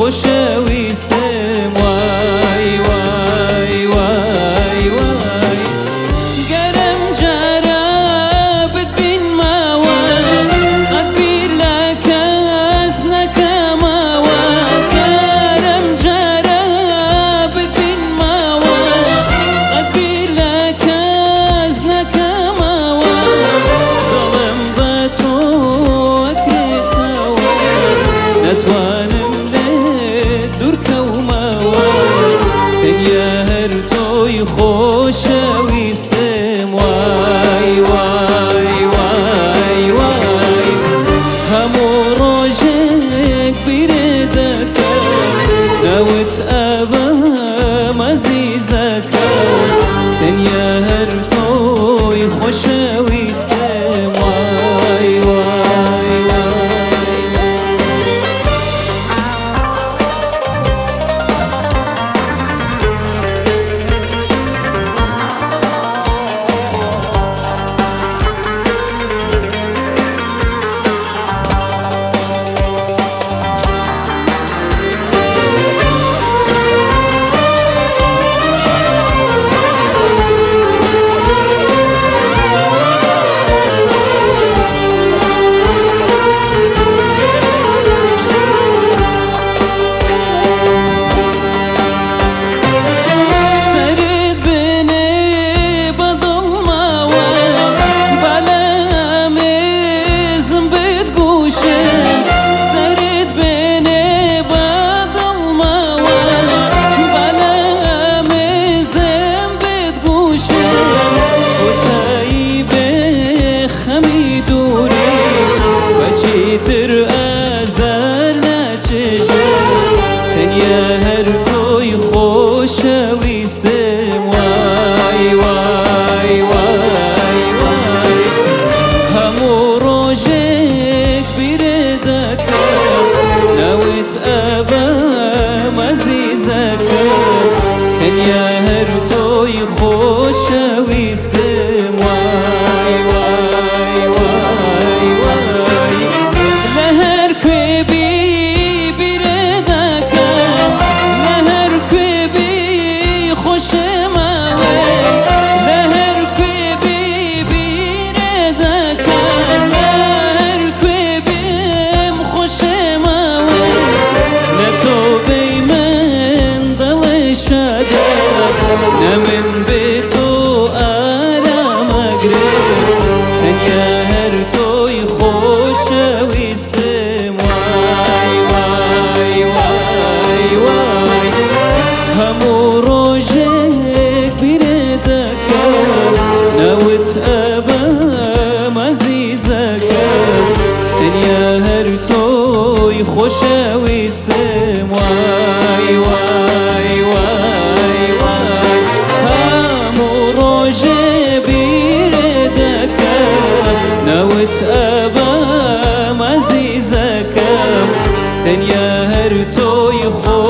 خۆشەویستم وای وای وای وای گەرم جارە بتبینمەوە قەت بیر لە کەس نەکەمەوە گەرم جارە بتبینمەوە قەت بیر لە کەس نەکەمەوە دڵم بە تۆ ئەکرێتەوە نەتوانم لێت دوورکەومەوە تەنیا هەر تۆی خۆشەویستم وای وای وای وای هەموو ڕۆژێک بیرت دەکەم ناوت ئەبەم ئەزیزەکەم تەنیا هەر تۆی خۆشەویستم وای وای وای تر ئازار ناچێژم تەنیا هەر تۆی خۆشەویستم وای وای وای وای هەموو ڕۆژێک بیرت دەکەم ناوت ئەبەم ئەزیزەکەم تەنیا هەر تۆی خۆشەویستم وای وای وای وای نەمن بێ تۆ ئارامەگرم تەنیا هەر تۆی خۆشەویستم وای وای وای وای هەموو ڕۆژێک بیرت دەکەم ناوت ئەبەم ئەزیزەکەم تەنیا هەر تۆی خۆشەویستم وای وای وای وای ناوت ئەبەم ئەزیزەکەم تەنیا هەر تۆی خۆ